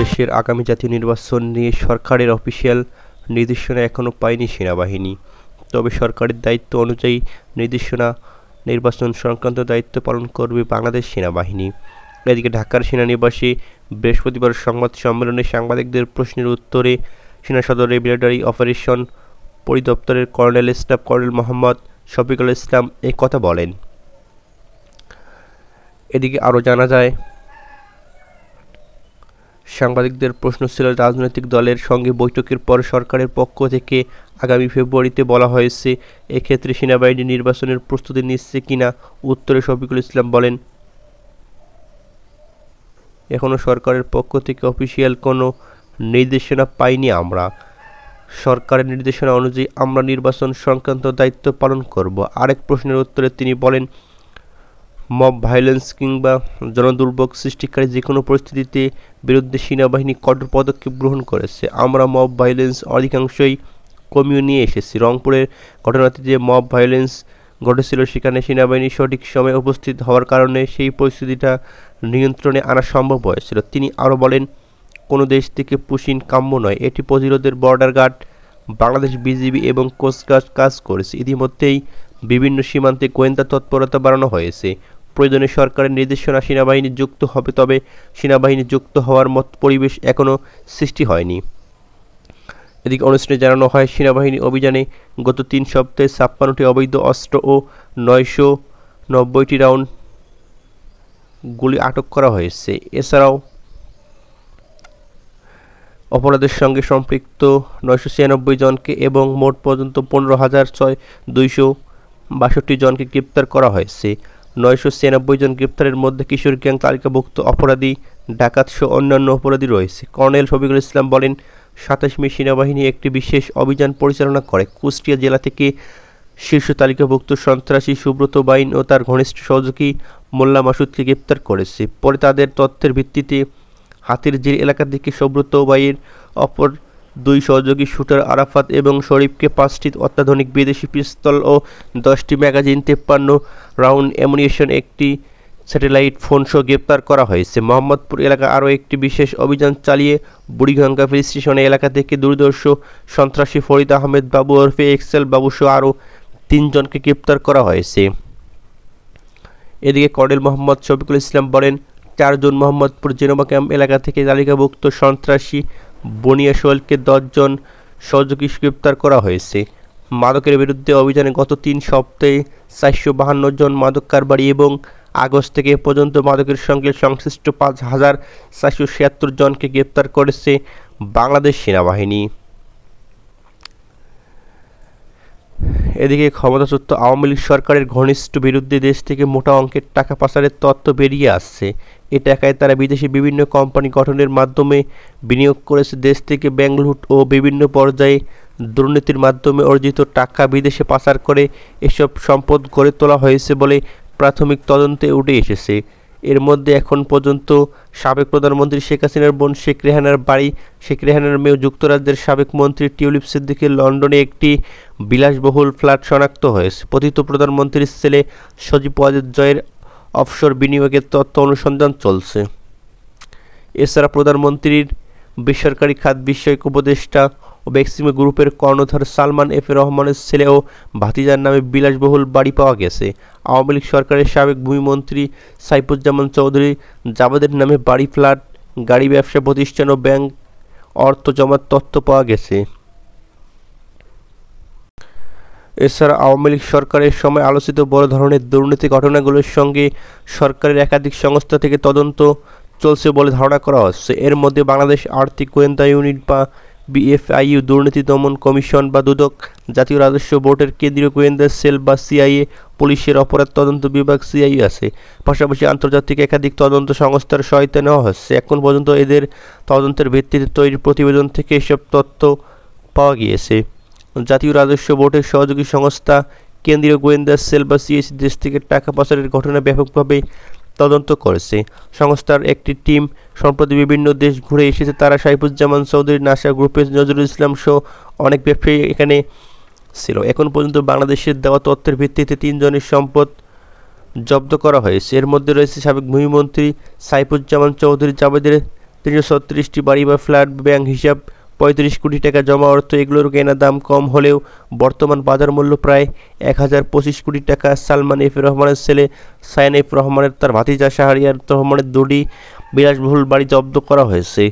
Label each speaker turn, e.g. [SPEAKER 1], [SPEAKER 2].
[SPEAKER 1] দেশের আগামী জাতীয় নির্বাচন নিয়ে সরকারের অফিসিয়াল নির্দেশনা এখনো পায়নি সেনাবাহিনী। তবে সরকারের দায়িত্ব অনুযায়ী নির্বাচন সংক্রান্ত দায়িত্ব পালন করবে বাংলাদেশ সেনাবাহিনী। এদিকে ঢাকার সেনানিবাসে বৃহস্পতিবার সংবাদ সম্মেলনে সাংবাদিকদের প্রশ্নের উত্তরে সেনা সদরের মিলিটারি অপারেশন পরিদপ্তরের colonel staff colonel Mohammad Shafiqul Islam এই কথা বলেন। এদিকে আরও জানা যায়, সাংবাদিকদের প্রশ্ন ছিল, রাজনৈতিক দলের সঙ্গে বৈঠকের পর সরকারের পক্ষ থেকে আগামী ফেব্রুয়ারিতে বলা হয়েছে, এক্ষেত্রে সেনাবাহিনী নির্বাচনের প্রস্তুতি নিচ্ছে কিনা। উত্তরে শফিকুল ইসলাম বলেন, এখনও সরকারের পক্ষ থেকে অফিসিয়াল কোনো নির্দেশনা পাইনি আমরা। সরকারের নির্দেশনা অনুযায়ী আমরা নির্বাচন সংক্রান্ত দায়িত্ব পালন করব। আরেক প্রশ্নের উত্তরে তিনি বলেন, মব ভায়োলেন্স কিংবা জনদুর্ভোগ সৃষ্টিকারী যে কোনো পরিস্থিতিতে বিরুদ্ধে সেনাবাহিনী কঠোর পদক্ষেপ গ্রহণ করেছে। আমরা মব ভায়োলেন্স অধিকাংশই কমিয়ে নিয়ে এসেছি। রংপুরের ঘটনাতে যে মব ভায়োলেন্স ঘটেছিল সেখানে সেনাবাহিনী সঠিক সময়ে উপস্থিত হওয়ার কারণে সেই পরিস্থিতিটা নিয়ন্ত্রণে আনা সম্ভব হয়েছিল। তিনি আরও বলেন, কোনো দেশ থেকে পুশিন কাম্য নয়, এটি প্রতিরোধের বর্ডার গার্ড, বাংলাদেশ বিজিবি এবং কোস্টগার্ড কাজ করেছে। ইতিমধ্যেই বিভিন্ন সীমান্তে গোয়েন্দা তৎপরতা বাড়ানো হয়েছে। প্রয়োজনে সরকারের নির্দেশনা সেনাবাহিনী যুক্ত হবে, তবে সেনাবাহিনী যুক্ত হওয়ার মত পরিবেশ এখনও সৃষ্টি হয়নি। এদিকে অনুষ্ঠানে জানানো হয়, সেনাবাহিনী অভিযানে গত 3 সপ্তাহে 56টি অবৈধ অস্ত্র ও 990টি রাউন্ড গুলি আটক করা হয়েছে। এছাড়াও অপরাধের সঙ্গে সম্পৃক্ত 996 জনকে এবং মোট পর্যন্ত 15,262 জনকে গ্রেপ্তার করা হয়েছে। 996 জন গ্রেপ্তারের মধ্যে কিশোর গ্যাং তালিকাভুক্ত অপরাধী, ডাকাত সহ অন্যান্য অপরাধী রয়েছে। কর্নেল শফিকুল ইসলাম বলেন, 27 মে সেনাবাহিনী একটি বিশেষ অভিযান পরিচালনা করে কুষ্টিয়া জেলা থেকে শীর্ষ তালিকাভুক্ত সন্ত্রাসী সুব্রত বাইন ও তার ঘনিষ্ঠ সহযোগী মোল্লা মাসুদকে গ্রেপ্তার করেছে। পরে তাদের তথ্যের ভিত্তিতে হাতিরঝিল এলাকা থেকে সুব্রত বাইয়ের অপর 2 সহযোগী শুটার আরাফাত এবং শরীফকে 5টি অত্যাধুনিক বিদেশি পিস্তল ও 10টি ম্যাগাজিন, 53 রাউন্ড অ্যামুনিশন, একটি স্যাটেলাইট ফোন সহ গ্রেপ্তার করা হয়েছে। মোহাম্মদপুর এলাকা আরও একটি বিশেষ অভিযান চালিয়ে বুড়িগঙ্গা ফিল স্টেশন এলাকা থেকে দুর্ধর্ষ সন্ত্রাসী ফরিদ আহমেদ বাবু ওরফে এক্সেল বাবু সহ আরও 3 জনকে গ্রেপ্তার করা হয়েছে। এদিকে কর্নেল মোহাম্মদ শফিকুল ইসলাম বলেন, 4 জুন মোহাম্মদপুর জেনোভা ক্যাম্প এলাকা থেকে তালিকাভুক্ত সন্ত্রাসী বনিয়া সোহেলকে 10 জন সহযোগী গ্রেপ্তার করা হয়েছে। মাদকের বিরুদ্ধে অভিযানে গত 3 সপ্তাহে 452 জন মাদক কারবারি এবং আগস্ট থেকে এ পর্যন্ত মাদকের সঙ্গে সংশ্লিষ্ট 5,476 জনকে গ্রেপ্তার করেছে বাংলাদেশ সেনাবাহিনী। এদিকে ক্ষমতাচ্যুত আওয়ামী লীগ সরকারের ঘনিষ্ঠ বিরুদ্ধে দেশ থেকে মোটা অঙ্কের টাকা পাচারের তথ্য বেরিয়ে আসছে। এ টাকায় তারা বিদেশে বিভিন্ন কোম্পানি গঠনের মাধ্যমে বিনিয়োগ করেছে। দেশ থেকে ব্যাংক লুট ও বিভিন্ন পর্যায়ে দুর্নীতির মাধ্যমে অর্জিত টাকা বিদেশে পাচার করে এসব সম্পদ গড়ে তোলা হয়েছে বলে প্রাথমিক তদন্তে উঠে এসেছে। এর মধ্যে এখন পর্যন্ত সাবেক প্রধানমন্ত্রী শেখ হাসিনার বোন শেখ রেহানার বাড়ি, শেখ রেহানার মেয়ে যুক্তরাজ্যের সাবেক মন্ত্রী টিউলিপ সিদ্দিকের লন্ডনে একটি বিলাসবহুল ফ্ল্যাট শনাক্ত হয়েছে। পতিত প্রধানমন্ত্রীর ছেলে সজীব ওয়াজেদ জয়ের অফশোর বিনিয়োগের তথ্য অনুসন্ধান চলছে। এছাড়া প্রধানমন্ত্রীর বেসরকারি খাত বিষয়ক উপদেষ্টা ও বেক্সিমো গ্রুপের কর্ণধার সালমান এফ রহমানের ছেলে ও ভাতিজার নামে বিলাসবহুল বাড়ি পাওয়া গেছে। আওয়ামী লীগ সরকারের সাবেক ভূমিমন্ত্রী সাইফুজ্জামান চৌধুরী জাবেদের নামে বাড়ি, ফ্ল্যাট, গাড়ি, ব্যবসা প্রতিষ্ঠান ও ব্যাংক অর্থ জমার তথ্য পাওয়া গেছে। এছাড়া আওয়ামী লীগ সরকারের সময় আলোচিত বড় ধরনের দুর্নীতি ঘটনাগুলোর সঙ্গে সরকারের একাধিক সংস্থা থেকে তদন্ত চলছে বলে ধারণা করা হচ্ছে। এর মধ্যে বাংলাদেশ আর্থিক গোয়েন্দা ইউনিট বা বিএফআইইউ, দুর্নীতি দমন কমিশন বা দুদক, জাতীয় রাজস্ব বোর্ডের কেন্দ্রীয় গোয়েন্দা সেল বা সিআইএ, পুলিশের অপরাধ তদন্ত বিভাগ সিআইইউ আছে। পাশাপাশি আন্তর্জাতিক একাধিক তদন্ত সংস্থার সহায়তা নেওয়া হচ্ছে। এখন পর্যন্ত এদের তদন্তের ভিত্তিতে তৈরি প্রতিবেদন থেকে এসব তথ্য পাওয়া গিয়েছে। জাতীয় রাজস্ব বোর্ডের সহযোগী সংস্থা কেন্দ্রীয় গোয়েন্দা সেল বা সিএসি দেশ থেকে টাকা পাচারের ঘটনা ব্যাপকভাবে তদন্ত করেছে। সংস্থার একটি টিম সম্প্রতি বিভিন্ন দেশ ঘুরে এসেছে। তারা সাইফুজ্জামান চৌধুরী, নাসা গ্রুপের নজরুল ইসলাম সহ অনেক ব্যবসায়ী এখানে ছিল। এখন পর্যন্ত বাংলাদেশের দেওয়া তথ্যের ভিত্তিতে 3 জনের সম্পদ জব্দ করা হয়েছে। এর মধ্যে রয়েছে সাবেক ভূমিমন্ত্রী সাইফুজ্জামান চৌধুরী জাবেদের 336টি বাড়ি বা ফ্ল্যাট, ব্যাংক হিসাব 35 কোটি টাকা জমা অর্থ। এগুলোর কেনা দাম কম হলেও বর্তমান বাজার মূল্য প্রায় 1025 কোটি টাকা। সালমান এফ রহমানের ছেলে সায়ান এফ রহমানের তার ভাতিজা শাহরিয়ার রহমানের দুটি বিলাসবহুল বাড়ি জব্দ করা হয়েছে।